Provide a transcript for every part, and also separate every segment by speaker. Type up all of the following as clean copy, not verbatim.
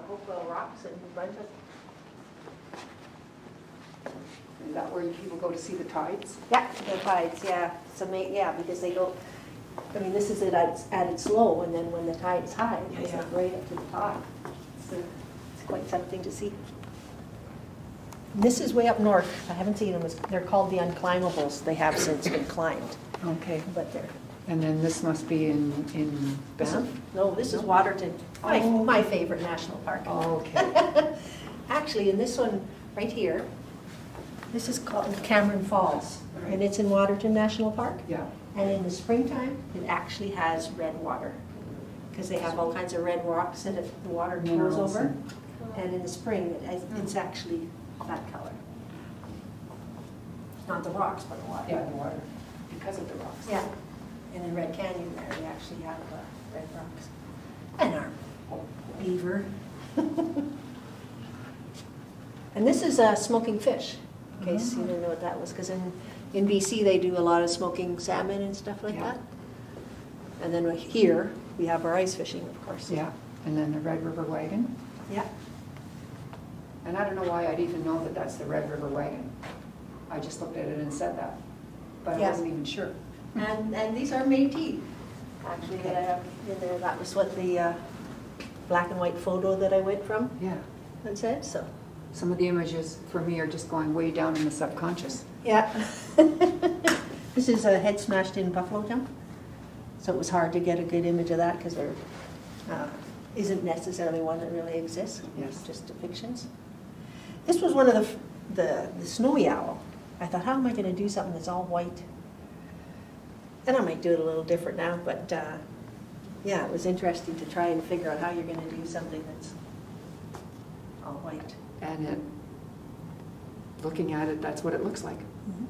Speaker 1: Hopewell rocks in New Brunswick.
Speaker 2: Is that where people go to see the tides?
Speaker 1: Yeah, the tides, yeah. So yeah, because they go, I mean, this is at its low, and then when the tide is high, it's like right up to the top. So it's quite something to see. This is way up north. I haven't seen them. They're called the unclimbables. They have since been climbed.
Speaker 2: Okay.
Speaker 1: But they're...
Speaker 2: And then this must be in Banff?
Speaker 1: No, this is Waterton. My favorite national park.
Speaker 2: Oh, okay.
Speaker 1: Actually, in this one right here, this is called Cameron Falls, and it's in Waterton National Park.
Speaker 2: Yeah.
Speaker 1: And in the springtime, it actually has red water, because they have all kinds of red rocks that the water pours over. And in the spring, it's actually that color. Not the rocks, but the water.
Speaker 2: Yeah, the water, because of the rocks.
Speaker 1: Yeah. In the Red Canyon there, we actually have red rocks. And our beaver. And this is smoking fish, in case you didn't know what that was, because in BC they do a lot of smoking salmon and stuff like that. And then here we have our ice fishing, of course.
Speaker 2: Yeah, and then the Red River Wagon.
Speaker 1: Yeah.
Speaker 2: And I don't know why I'd even know that that's the Red River Wagon. I just looked at it and said that, but I wasn't even sure.
Speaker 1: And these are Métis, actually, that I have in there. That was what the black and white photo that I went from and said, so.
Speaker 2: Some of the images for me are just going way down in the subconscious.
Speaker 1: Yeah. This is a head smashed in buffalo jump. So it was hard to get a good image of that because there isn't necessarily one that really exists.
Speaker 2: Yes.
Speaker 1: Just depictions. This was one of the snowy owl. I thought, how am I going to do something that's all white? And I might do it a little different now, but yeah, it was interesting to try and figure out how you're going to do something that's all white.
Speaker 2: And looking at it, that's what it looks like.
Speaker 1: Mm-hmm.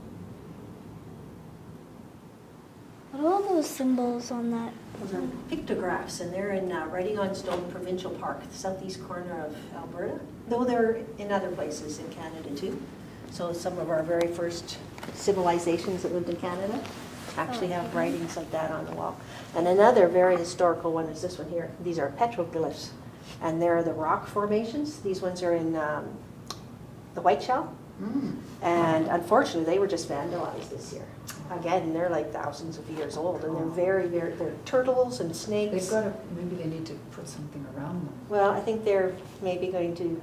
Speaker 3: What are all those symbols on that?
Speaker 1: Those are pictographs, and they're in Writing on Stone Provincial Park, the southeast corner of Alberta, though they're in other places in Canada too. So some of our very first civilizations that lived in Canada actually have writings like that on the wall. And another very historical one is this one here. These are petroglyphs, and they're the rock formations. These ones are in the Whiteshell, and unfortunately they were just vandalized this year. Again, they're like thousands of years old, and they're they're turtles and snakes.
Speaker 2: They've got to, maybe they need to put something around them.
Speaker 1: Well, I think they're maybe going to,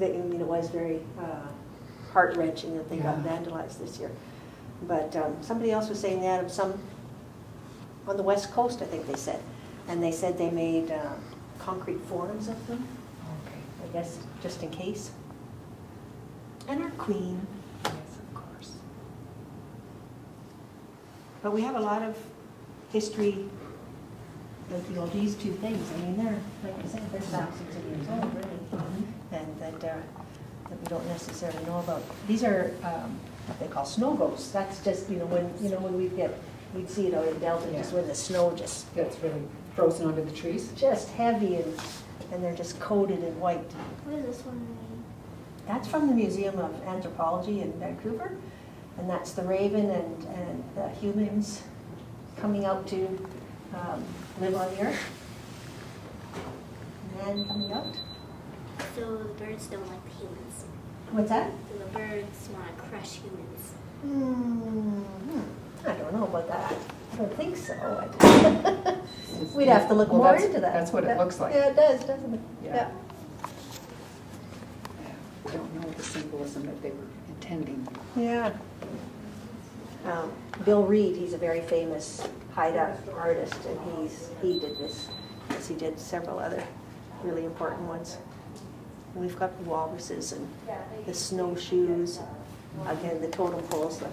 Speaker 1: I mean, it was very heart-wrenching that they got vandalized this year. But somebody else was saying that of some, on the west coast, I think they said. And they said they made concrete forms of them.
Speaker 2: Okay.
Speaker 1: I guess just in case. And our queen.
Speaker 2: Yes, of course.
Speaker 1: But we have a lot of history, like, you know, these two things. I mean, they're, like I said, they're thousands of years old, really. And that we don't necessarily know about. These are what they call snow ghosts. That's just, when we'd see it out in Delta, just when the snow just
Speaker 2: gets really frozen onto the trees.
Speaker 1: Just heavy, and they're just coated in white.
Speaker 3: What does this one mean?
Speaker 1: That's from the Museum of Anthropology in Vancouver, and that's the raven and the humans coming out to live on the earth. Man coming out.
Speaker 3: So the birds don't like the humans.
Speaker 1: What's that?
Speaker 3: So the birds want to crush humans.
Speaker 1: I don't know about that. I don't think so. We'd have to look more into that.
Speaker 2: That's what it looks like.
Speaker 1: Yeah, it does, doesn't it?
Speaker 2: Yeah. I don't know the symbolism that they were intending.
Speaker 1: Yeah. Bill Reed, he's a very famous Haida artist, and he did this, as he did several other really important ones. And we've got the walruses and the snowshoes, again, the totem poles, the